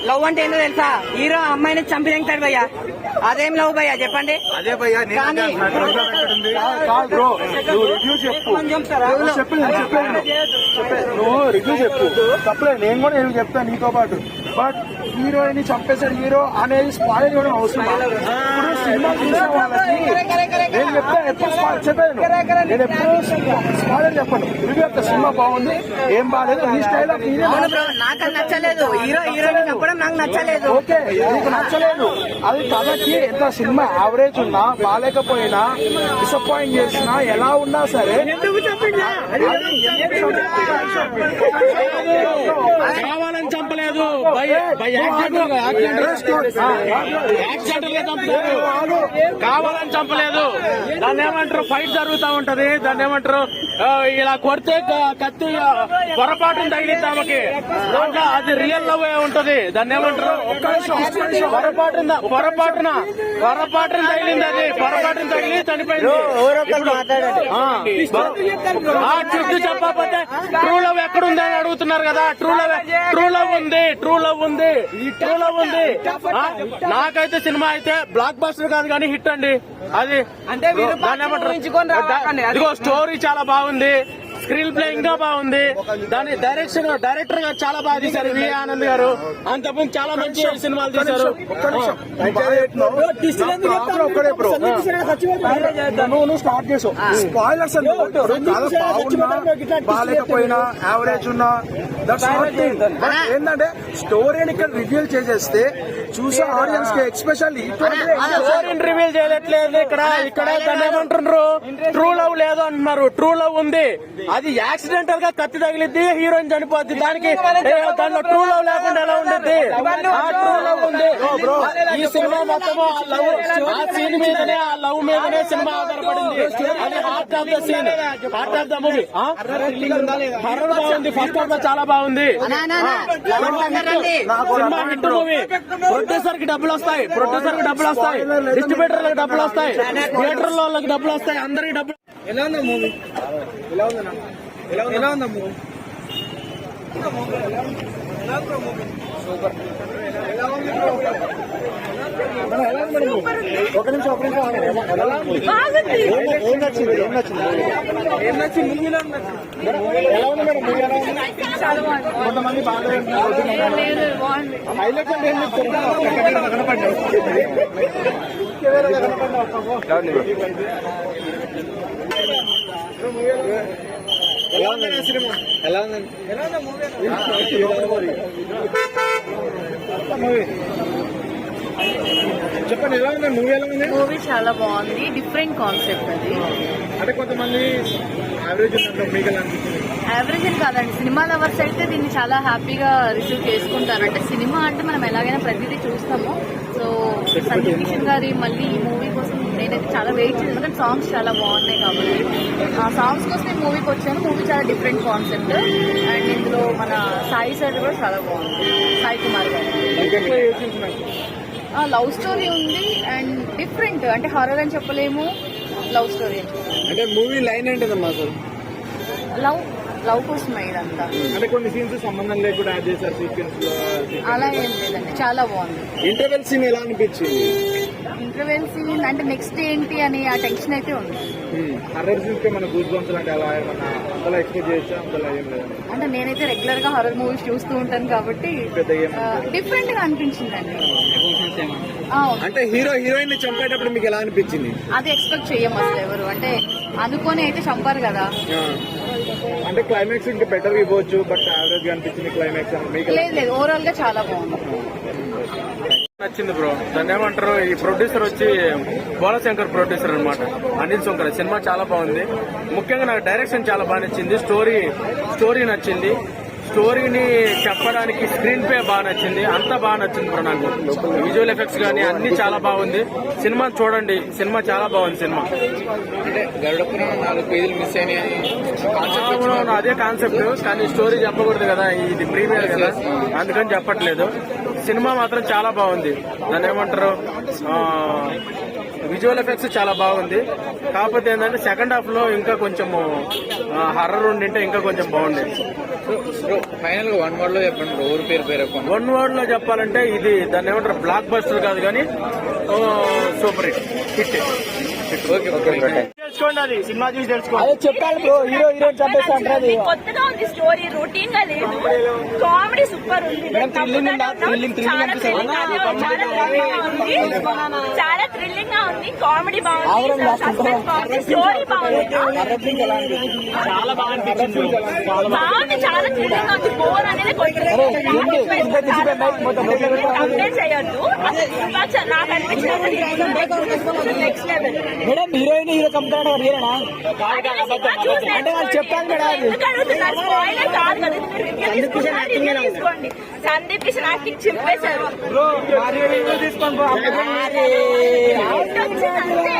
Love అంటే ఏంటో తెలుసా? హీరో అమ్మాయిని చంపి తింటాడు భయ్యా. అదేం లవ్ భయ్యా చెప్పండి? అదే భయ్యా నువ్వు రివ్యూ చెప్పు, తప్పలేదు. నేను కూడా నేను చెప్తాను నీతో పాటు. బట్ హీరోయిన్ చంపేశాడు హీరో అనేది స్పాయిల్ కూడా అవసరం. ఇప్పుడు సినిమా చూసే వాళ్ళకి నేను చెప్తాను, ఎప్పుడు చెప్పాను నేను, ఎప్పుడు స్పాయిల్ చెప్పండి. రివ్యూ చెప్తా, సినిమా బాగుంది, ఏం బాగాలేదు, నీ స్టైల్ ఆఫ్ నాకు నచ్చలేదు. హీరోయిన్ చెప్పడం నాకు నచ్చలేదు. ఓకే, నీకు నచ్చలేదు. అది తనకి ఎంత సినిమా యావరేజ్ ఉన్నా, బాగాలేకపోయినా, డిసప్పాయింట్ చేసినా, ఎలా ఉన్నా సరే కావాలని చంపలేదు, కావాలని చంపలేదు. దాన్ని ఏమంటారు, ఫైట్ జరుగుతూ ఉంటది, దాన్ని ఏమంటారు, ఇలా కొడితే కత్తి పొరపాటును తగిలింది ఆమెకి, దాంట్లో అది రియల్ లవ్ ఉంటది. దాన్ని ఏమంటారు, పొరపాటున తగిలింది, అది పొరపాటున తగిలి చనిపోయింది. చుట్టూ చెప్పకపోతే ట్రూ లవ్ ఎక్కడుంది అని అడుగుతున్నారు కదా. ట్రూ లవ్ ఉంది. నాకైతే సినిమా అయితే బ్లాక్ బస్టర్ కాదు కానీ హిట్ అండి. అది అంటే ఇదిగో స్టోరీ చాలా బాగుంది, స్క్రీన్ ప్లే ఇంకా బాగుంది, దాని డైరెక్టర్ గారు చాలా బాగా తీశారు, వి ఆనంద్ గారు. అంతకుముందు చాలా మంచి సినిమాలు తీశారు. నువ్వు స్టార్ట్ చేసావు స్పాయిలర్స్ బాగాలేకపోయినా, యావరేజ్ ఉన్నా, దట్స్ నాట్ థింగ్. బట్ ఏంటంటే స్టోరీని ఇక్కడ రివీల్ చేసేస్తే చూసే ఆడియన్స్ కి ఎక్స్పెషల్లీ స్టోరీని రివీల్ చేయట్లేదు. ఇక్కడ దాన్ని ఏమంటున్నారు, ట్రూ లవ్ లేదు అంటున్నారు. ట్రూ లవ్ ఉంది, అది యాక్సిడెంటల్ గా కత్తి తగిలిద్ది, హీరోయిన్ చనిపోద్ది. దాంట్లో ట్రూ లవ్ లేకుండా ఎలా ఉండేది? ట్రూ లవ్ ఉంది. ఈ సినిమా మొత్తం ఆ సీన్ మీదనే, ఆ లవ్ మీదనే సినిమా ఆధారపడింది. అది heart of the scene, heart of the movie. Horror బాగుంది, ఫస్ట్ హాఫ్ చాలా బాగుంది. Cinema hit movie. ప్రొడ్యూసర్ కి డబ్బులు వస్తాయి, డిస్ట్రిబ్యూటర్లకు డబ్బులు వస్తాయి, థియేటర్ వాళ్ళకి డబ్బులు వస్తాయి, అందరికి డబ్బులు. ఎలా ఉందా మూవీ? ఎలా ఉందన్నా? ఎలా ఉందా మూవీ? సూపర్. ఒక నిమిషం ఏం నచ్చింది మూవీలో? ఎలా ఉంది మేడం మూవీ? ఎలా ఉంది? కొంతమంది బాగా హైలైట్స్ అంటే ఏం చెప్తారు? కనపడ్డా ఎలా ఉందండి సినిమా? ఎలా ఉందండి మూవీ? చెప్పండి, ఎలా ఉంది మూవీ? ఎలా ఉంది మూవీ? చాలా బాగుంది, డిఫరెంట్ కాన్సెప్ట్. అది అంటే కొంతమంది యావరేజ్ ఉన్నట్టు మీకు ఎలా అనిపించింది? యావరేజ్ అని కాదండి, సినిమా లవర్స్ అయితే దీన్ని చాలా హ్యాపీగా రిసీవ్ చేసుకుంటారు. అంటే సినిమా అంటే మనం ఎలాగైనా ప్రతిదీ చూస్తాము. సో సందీప్ కిషన్ గారి మళ్ళీ ఈ మూవీ కోసం నేనైతే చాలా వెయిట్ చేశాను, ఎందుకంటే సాంగ్స్ చాలా బాగున్నాయి కాబట్టి. ఆ సాంగ్స్ కోసం నేను మూవీకి వచ్చాను. మూవీ చాలా డిఫరెంట్ కాన్సెప్ట్, అండ్ ఇందులో మన సాయి సార్ కూడా చాలా బాగుంది, సాయి కుమార్ గారు. లవ్ స్టోరీ ఉంది అండ్ డిఫరెంట్, అంటే హారర్ అని చెప్పలేము, లవ్ స్టోరీ అని చెప్పలేము. అంటే మూవీ లైన్ ఏంటిదమ్మా అసలు? లవ్ కోసమే ఇదంతా. అంటే కొన్ని సీన్స్ సంబంధం లేకుండా యాడ్ చేశారు సీక్వెన్స్ లో, అలా ఏం లేదండి, చాలా బాగుంది. ఇంటర్వెల్ సీన్ ఎలా అనిపించింది? ఇంటర్వెల్ సీన్ అంటే నెక్స్ట్ ఏంటి అని ఆ టెన్షన్ అయితే ఉంది. హర్రర్ సీన్స్ మన గూస్ బంప్స్ అంటే అలా ఏమన్నా అంతలా ఎక్స్పెక్ట్ చేసా? అంతలా ఏం లేదు. అంటే నేనైతే రెగ్యులర్ గా హారర్ మూవీస్ చూస్తూ ఉంటాను కాబట్టి డిఫరెంట్ గా అనిపించిందండి. అంటే హీరోయిన్ చంపేటప్పుడు మీకు ఎలా అనిపించింది? అది ఎక్స్పెక్ట్ చెయ్యం అసలు ఎవరు, అంటే అనుకొని అయితే చంపారు కదా. అంటే క్లైమాక్స్ ఇంకా బెటర్ ఇవ్వచ్చు, బట్ యావరేజ్ గా అనిపించింది క్లైమాక్స్. లేదు, ఓవరాల్ గా చాలా బాగుంది. నచ్చింది బ్రో. దాన్ని ఏమంటారు, ఈ ప్రొడ్యూసర్ వచ్చి బోలశంకర్ ప్రొడ్యూసర్ అనమాట, అనిల్ శంకర్. సినిమా చాలా బాగుంది. ముఖ్యంగా నాకు డైరెక్షన్ చాలా బాగా నచ్చింది, స్టోరీ నచ్చింది, స్టోరీని చెప్పడానికి స్క్రీన్ ప్లే బాగా నచ్చింది, అంతా బాగా నచ్చింది బ్రో నాకు. విజువల్ ఎఫెక్ట్స్ కానీ అన్ని చాలా బాగుంది. సినిమా చూడండి, సినిమా చాలా బాగుంది. సినిమా అంటే గరుడపురం 4 పేజీలు మిస్ అయినాయి, అదే కాన్సెప్ట్, కానీ స్టోరీ చెప్పకూడదు కదా, ఇది ప్రీమియర్ కదా, అందుకని చెప్పట్లేదు. సినిమా మాత్రం చాలా బాగుంది. దాన్ని ఏమంటారు, విజువల్ ఎఫెక్ట్స్ చాలా బాగుంది. కాకపోతే ఏంటంటే సెకండ్ హాఫ్ లో ఇంకా కొంచెం హర్రర్ ఉండింటే ఇంకా కొంచెం బాగుండేది. ఫైనల్ గా 1 word లో చెప్పండి బ్రో, ఊరి పేరు పేరు 1 word లో చెప్పాలంటే ఇది దాన్ని ఏమంటారు, బ్లాక్ బస్టర్ కాదు కానీ సూపర్ హిట్. Okay okay. తెలుసుకోండి, అది సినిమా చూసి తెలుసుకోండి. అదే చెప్పాలి బ్రో, హీరో హీరోయిన్ చంపేస్తా అంటారు. కొత్తగా ఉంది స్టోరీ, రొటీన్ గా లేదు, కామెడీ సూపర్ ఉంది, చాలా థ్రిల్లింగ్ గా ఉంది, కామెడీ బాగుంది, సస్పెన్స్ బాగుంది, స్టోరీ బాగుంది, బాగుంది, చాలా థ్రిల్లింగ్ గా ఉంది. బోర్ అనేది కంపేర్ చేయొద్దు. నాకు అనిపించిన next level. Madam heroine hero చంపుతాడు అంటే వాళ్ళు చెప్పాను మేడం. సందీప్ కిషన్ యాక్టింగ్ చింపేశారు. తీసుకోండి. అంతే